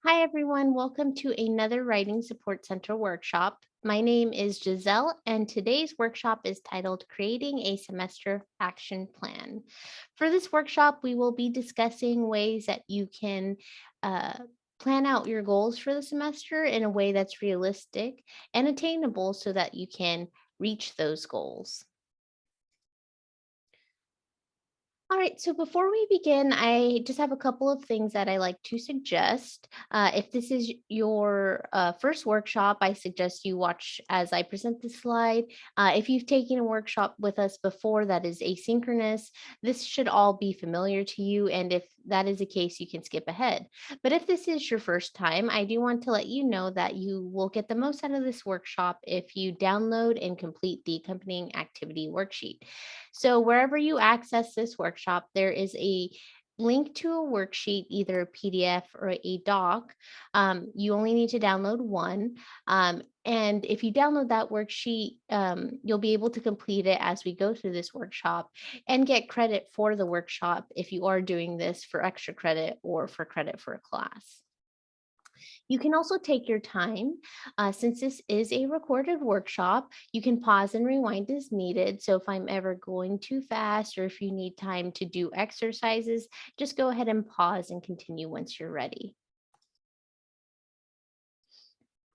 Hi, everyone. Welcome to another Writing Support Center workshop. My name is Giselle, and today's workshop is titled Creating a Semester Action Plan. For this workshop, we will be discussing ways that you can uh, plan out your goals for the semester in a way that's realistic and attainable so that you can reach those goals. All right, so before we begin, I just have a couple of things that I like to suggest. If this is your first workshop, I suggest you watch as I present the slide. If you've taken a workshop with us before that is asynchronous, this should all be familiar to you. And if that is the case, you can skip ahead. But if this is your first time, I do want to let you know that you will get the most out of this workshop if you download and complete the accompanying activity worksheet. So wherever you access this workshop, there is a link to a worksheet, either a PDF or a doc. You only need to download one. And if you download that worksheet, you'll be able to complete it as we go through this workshop and get credit for the workshop if you are doing this for extra credit or for credit for a class. You can also take your time. Since this is a recorded workshop, you can pause and rewind as needed. So if I'm ever going too fast or if you need time to do exercises, just go ahead and pause and continue once you're ready.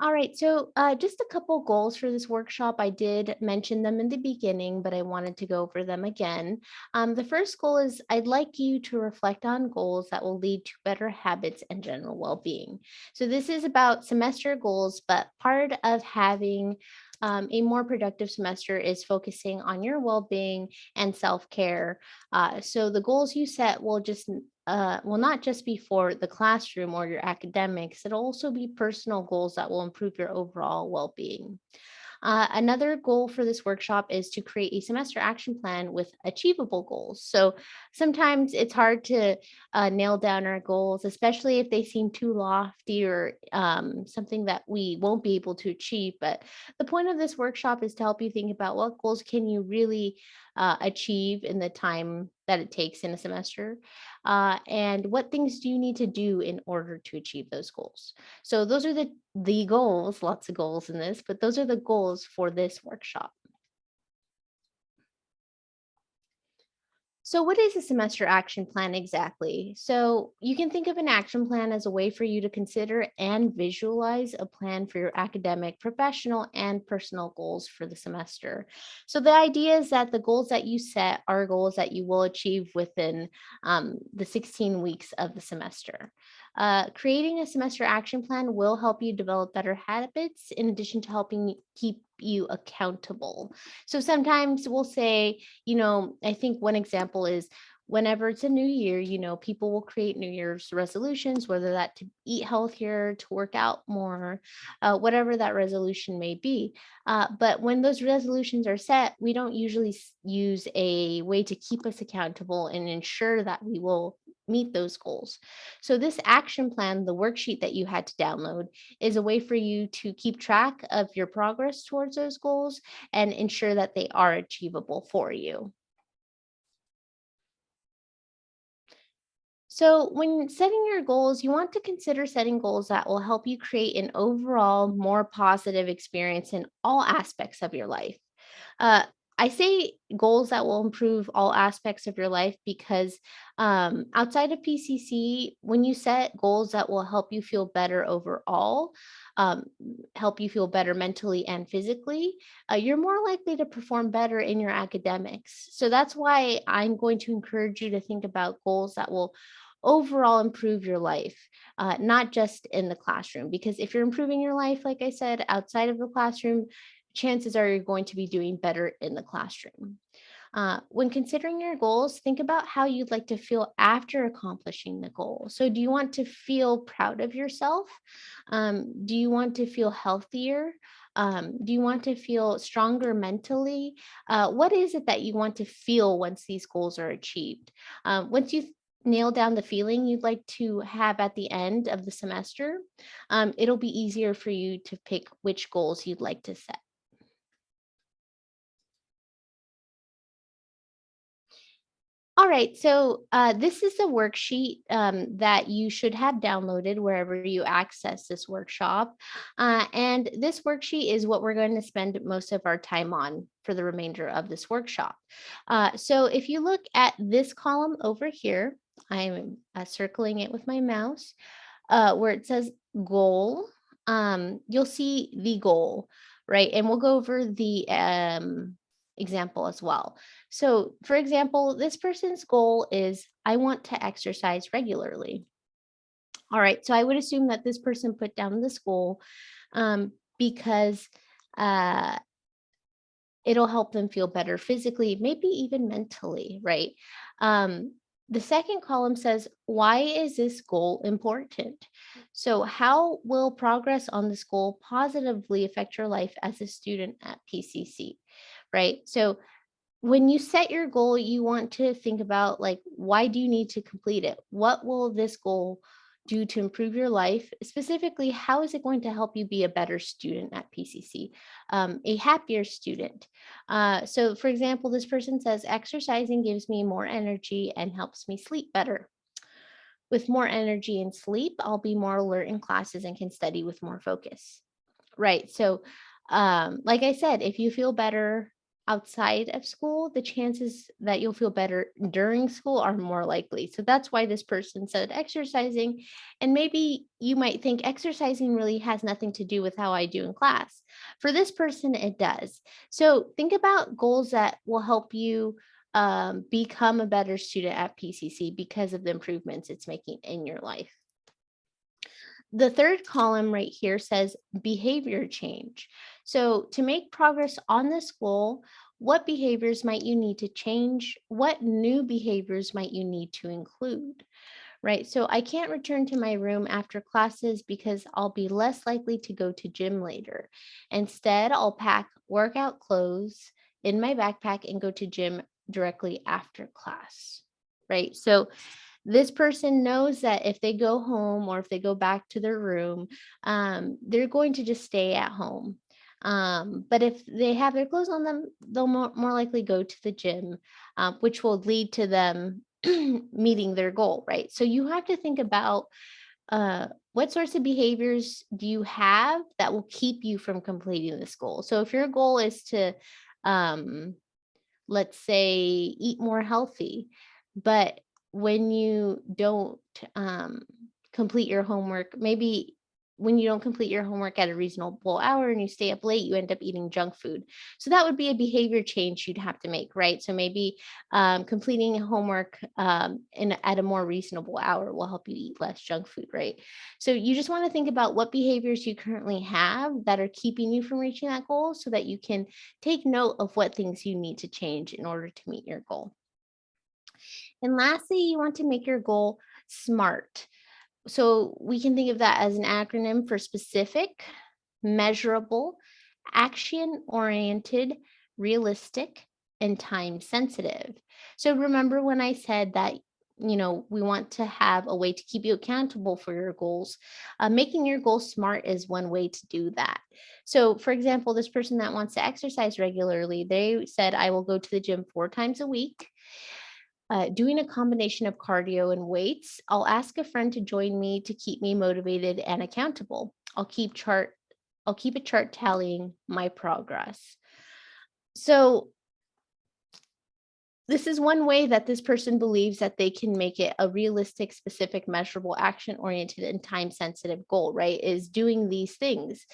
All right, so just a couple goals for this workshop. I did mention them in the beginning, but I wanted to go over them again. The first goal is I'd like you to reflect on goals that will lead to better habits and general well being. So, this is about semester goals, but part of having a more productive semester is focusing on your well being and self care. So, the goals you set will not just be for the classroom or your academics, it'll also be personal goals that will improve your overall well being. Another goal for this workshop is to create a semester action plan with achievable goals. So sometimes it's hard to nail down our goals, especially if they seem too lofty or something that we won't be able to achieve. But the point of this workshop is to help you think about what goals can you really achieve in the time that it takes in a semester, and what things do you need to do in order to achieve those goals. So those are the goals, lots of goals in this, but those are the goals for this workshop. So, what is a semester action plan exactly? So, you can think of an action plan as a way for you to consider and visualize a plan for your academic, professional, and personal goals for the semester. So, the idea is that the goals that you set are goals that you will achieve within the 16 weeks of the semester. Creating a semester action plan will help you develop better habits in addition to helping keep you accountable. So, sometimes we'll say, I think one example is whenever it's a new year, people will create New Year's resolutions, whether that to eat healthier, to work out more, whatever that resolution may be. But when those resolutions are set, we don't usually use a way to keep us accountable and ensure that we will meet those goals. So, this action plan, the worksheet that you had to download, is a way for you to keep track of your progress towards those goals and ensure that they are achievable for you. So, when setting your goals, you want to consider setting goals that will help you create an overall more positive experience in all aspects of your life. Uh, I say goals that will improve all aspects of your life because outside of PCC, when you set goals that will help you feel better overall, um, help you feel better mentally and physically, you're more likely to perform better in your academics. So that's why I'm going to encourage you to think about goals that will overall improve your life, not just in the classroom. Because if you're improving your life, like I said, outside of the classroom, chances are you're going to be doing better in the classroom. When considering your goals, think about how you'd like to feel after accomplishing the goal. So, do you want to feel proud of yourself? Do you want to feel healthier? Do you want to feel stronger mentally? What is it that you want to feel once these goals are achieved? Once you nail down the feeling you'd like to have at the end of the semester, it'll be easier for you to pick which goals you'd like to set. All right, so this is a worksheet that you should have downloaded wherever you access this workshop. And this worksheet is what we're going to spend most of our time on for the remainder of this workshop. So if you look at this column over here, I'm circling it with my mouse where it says goal. You'll see the goal, right? And we'll go over the example as well. So, for example, this person's goal is I want to exercise regularly. All right. So, I would assume that this person put down this goal because uh, it'll help them feel better physically, maybe even mentally, right? Um, the second column says, why is this goal important? So, how will progress on this goal positively affect your life as a student at PCC? Right. So, when you set your goal, you want to think about like, why do you need to complete it? What will this goal do to improve your life? Specifically, how is it going to help you be a better student at PCC, a happier student? So, for example, this person says, exercising gives me more energy and helps me sleep better. With more energy and sleep, I'll be more alert in classes and can study with more focus. Right. So, like I said, if you feel better outside of school, the chances that you'll feel better during school are more likely. So that's why this person said exercising. And maybe you might think exercising really has nothing to do with how I do in class. For this person, it does. So think about goals that will help you become a better student at PCC because of the improvements it's making in your life. The third column right here says behavior change. So, to make progress on this goal, what behaviors might you need to change? What new behaviors might you need to include? Right. So, I can't return to my room after classes because I'll be less likely to go to gym later. Instead, I'll pack workout clothes in my backpack and go to gym directly after class. Right. So, this person knows that if they go home or if they go back to their room, they're going to just stay at home. But if they have their clothes on them, they'll more likely go to the gym, which will lead to them meeting their goal, right? So you have to think about what sorts of behaviors do you have that will keep you from completing this goal. So if your goal is to, um, let's say, eat more healthy, but when you don't complete your homework, maybe when you don't complete your homework at a reasonable hour and you stay up late, you end up eating junk food. So that would be a behavior change you'd have to make, right? So maybe completing homework at a more reasonable hour will help you eat less junk food, right? So you just want to think about what behaviors you currently have that are keeping you from reaching that goal so that you can take note of what things you need to change in order to meet your goal. And lastly, you want to make your goal SMART. So we can think of that as an acronym for specific, measurable, action oriented, realistic, and time sensitive. So remember when I said that, we want to have a way to keep you accountable for your goals. Making your goals smart is one way to do that. So, for example, this person that wants to exercise regularly, they said, I will go to the gym 4 times a week doing a combination of cardio and weights. I'll ask a friend to join me to keep me motivated and accountable. I'll keep a chart tallying my progress. So this is one way that this person believes that they can make it a realistic, specific, measurable, action oriented, and time sensitive goal, right? Is doing these things.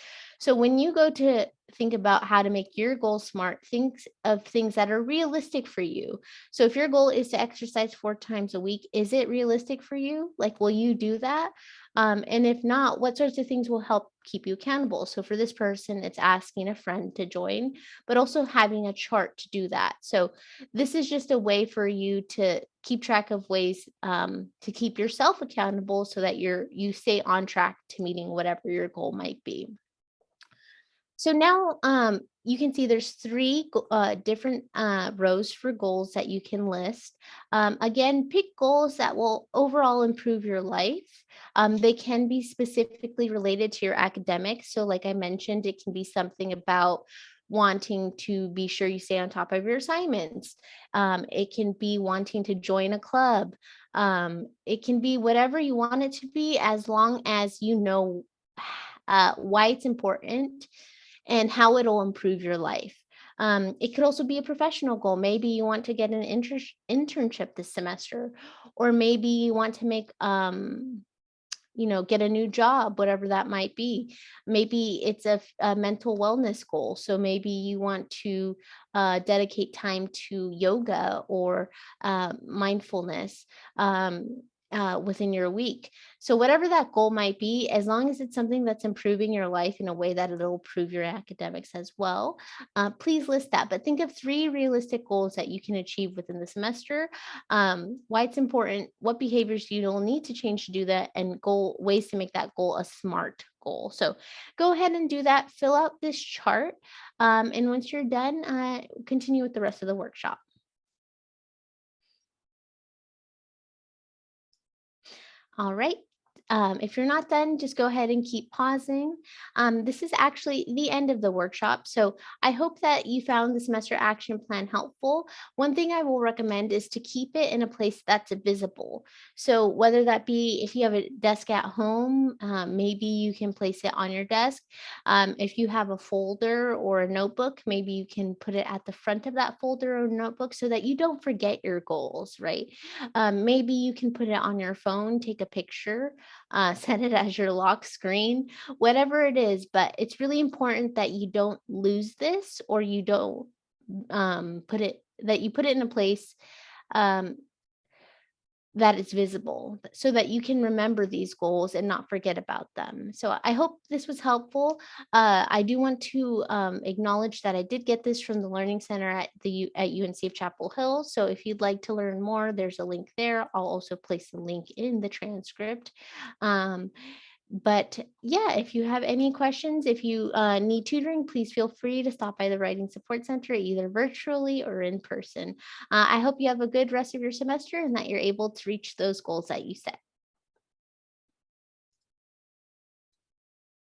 So when you go to think about how to make your goal smart, think of things that are realistic for you. So if your goal is to exercise 4 times a week, is it realistic for you? Like, will you do that? And if not, what sorts of things will help keep you accountable? So for this person, it's asking a friend to join, but also having a chart to do that. So this is just a way for you to keep track of ways to keep yourself accountable so that you stay on track to meeting whatever your goal might be. So now you can see there's three different rows for goals that you can list. Again, pick goals that will overall improve your life. They can be specifically related to your academics. So, like I mentioned, it can be something about wanting to be sure you stay on top of your assignments. It can be wanting to join a club. It can be whatever you want it to be, as long as you know why it's important and how it'll improve your life. It could also be a professional goal. Maybe you want to get an internship this semester, or maybe you want to make get a new job, whatever that might be. Maybe it's a mental wellness goal. So maybe you want to dedicate time to yoga or mindfulness within your week. So, whatever that goal might be, as long as it's something that's improving your life in a way that it'll improve your academics as well, please list that. But think of 3 realistic goals that you can achieve within the semester, why it's important, what behaviors you'll need to change to do that, and goal ways to make that goal a SMART goal. So go ahead and do that. Fill out this chart, and once you're done, continue with the rest of the workshop. All right. If you're not done, just go ahead and keep pausing. This is actually the end of the workshop. So I hope that you found the semester action plan helpful. One thing I will recommend is to keep it in a place that's visible. So whether that be if you have a desk at home, maybe you can place it on your desk. If you have a folder or a notebook, maybe you can put it at the front of that folder or notebook so that you don't forget your goals, right? Maybe you can put it on your phone, take a picture, set it as your lock screen, whatever it is. But it's really important that you don't lose this, or you don't that you put it in a place um, that is visible so that you can remember these goals and not forget about them. So I hope this was helpful. I do want to acknowledge that I did get this from the Learning Center at UNC of Chapel Hill. So if you'd like to learn more, there's a link there. I'll also place the link in the transcript. Um, but yeah, if you have any questions, if you need tutoring, please feel free to stop by the Writing Support Center, either virtually or in person. I hope you have a good rest of your semester and that you're able to reach those goals that you set.